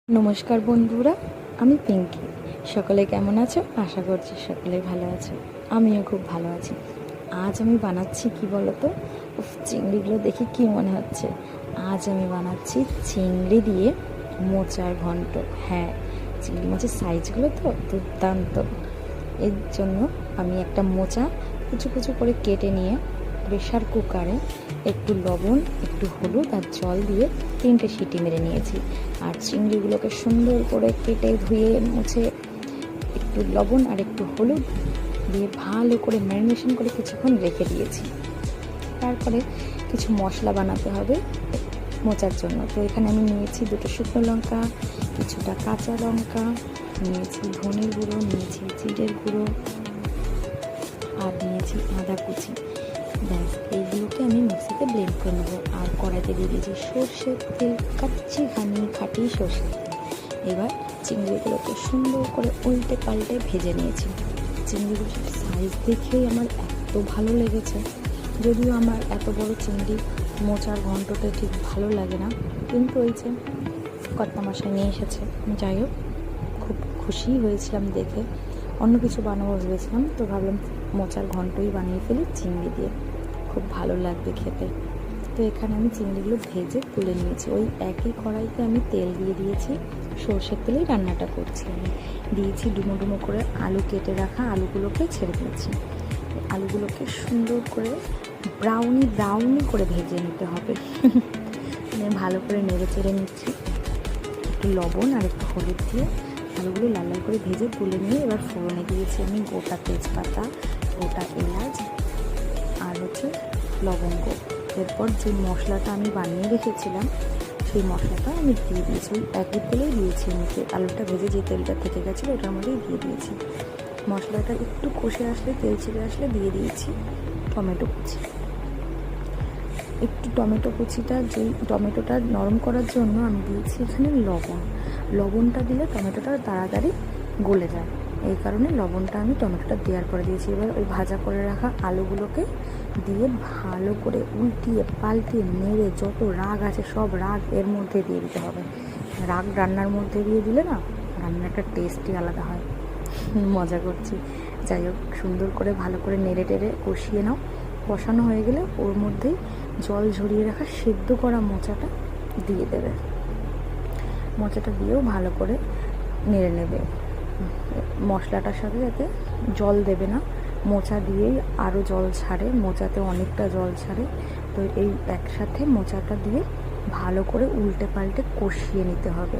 নমস্কার বন্ধুরা, আমি পিঙ্কি। সকলে কেমন আছো? আশা করছি সকলে ভালো আছো। আমিও খুব ভালো আছি। আজ আমি বানাচ্ছি কি বলো তো? চিংড়িগুলো দেখে কি মনে হচ্ছে? আজ আমি বানাচ্ছি চিংড়ি দিয়ে মোচার ঘন্ট। হ্যাঁ, চিংড়ি মাছের সাইজগুলো তো দুর্দান্ত। এর জন্য আমি একটা মোচা কুচু কুচু করে কেটে নিয়ে প্রেশার কুকারে একটু লবণ, একটু হলুদ আর জল দিয়ে 3টে সিটি মেরে নিয়েছি। আর চিংড়িগুলোকে সুন্দর করে কেটে ধুয়ে মুছে একটু লবণ আর একটু হলুদ দিয়ে ভালো করে ম্যারিনেশন করে কিছুক্ষণ রেখে দিয়েছি। তারপরে কিছু মশলা বানাতে হবে মোচার জন্য। তো এখানে আমি নিয়েছি 2টো শুকনো লঙ্কা, কিছুটা কাঁচা লঙ্কা, নিয়েছি ধনের গুঁড়ো, নিয়েছি জিরের গুঁড়ো আর নিয়েছি আদা কুচি। ব্যাস, এইগুলোকে আমি মিক্সিতে ব্লেন্ড করে নেবো। আর কড়াইতে দিয়ে দিয়েছি সর্ষের তেল, খাঁটি সর্ষের তেল। এবার চিংড়িগুলোকে সুন্দর করে উল্টে পাল্টে ভেজে নিয়েছি। চিংড়িগুলোর সাইজ দেখেই আমার এত ভালো লেগেছে। যদিও আমার এত বড় চিংড়ি মোচার ঘন্টতে ঠিক ভালো লাগে না, কিন্তু ওই যে কর্তামশাই নিয়ে এসেছে, যাই হোক খুব খুশি হয়েছিলাম দেখে। অন্য কিছু বানাবো ভেবেছিলাম, তো ভাবলাম মোচার ঘন্টই বানিয়ে ফেলি চিংড়ি দিয়ে, খুব ভালো লাগবে খেতে। তো এখানে আমি চিংড়িগুলো ভেজে তুলে নিয়েছি। ওই একই কড়াইতে আমি তেল দিয়ে দিয়েছি, সর্ষের তেলেই রান্নাটা করছি। আমি দিয়েছি ডুমো ডুমো করে আলু কেটে রাখা, আলুগুলোকে ছেড়ে দিয়েছি। আলুগুলোকে সুন্দর করে ব্রাউনি করে ভেজে নিতে হবে। মানে ভালো করে নেড়ে চেড়ে নিচ্ছি, একটু লবণ আর একটু হলুদ দিয়ে আলুগুলো লাল লাল করে ভেজে তুলে নিয়ে এবার ফোড়নে দিয়েছি আমি গোটা তেজপাতা, গোটা এলাচ আর লবঙ্গ। এরপর যে মশলাটা আমি বানিয়ে রেখেছিলাম সেই মশলাটা আমি দিয়ে দিয়েছি। ওই একই তেলেই দিয়েছি আমি, আলুটা ভেজে যে তেলটা থেকে গেছিলো ওটার মধ্যেই দিয়ে দিয়েছি। মশলাটা একটু কষে আসলে, তেল ছেড়ে আসলে দিয়ে দিয়েছি টমেটো কুচি। একটু টমেটোটা নরম করার জন্য আমি দিয়েছি এখানে লবণটা দিলে টমেটোটা তাড়াতাড়ি গলে যায়, এই কারণে লবণটা আমি টমেটোটা দেওয়ার পরে দিয়েছি। এবার ওই ভাজা করে রাখা আলুগুলোকে দিয়ে ভালো করে উল্টিয়ে পাল্টিয়ে নেড়ে যত রাগ আছে সব রাগ এর মধ্যে দিয়ে দিতে হবে। রাগ রান্নার মধ্যে দিয়ে দিলে না রান্নাটা টেস্টই আলাদা হয়। মজা করছি। যাই হোক, সুন্দর করে ভালো করে নেড়ে টেড়ে কষিয়ে নাও। কষানো হয়ে গেলে ওর মধ্যেই জল ঝরিয়ে রাখা সেদ্ধ করা মোচাটা দিয়ে দেবে। মোচাটা দিয়েও ভালো করে নেড়ে নেবে। মশলাটার সাথে যাতে জল দেবে না, মোচা দিয়েই আরও জল ছাড়ে, মোচাতে অনেকটা জল ছাড়ে। তো এই একসাথে মোচাটা দিয়ে ভালো করে উল্টে পাল্টে কষিয়ে নিতে হবে।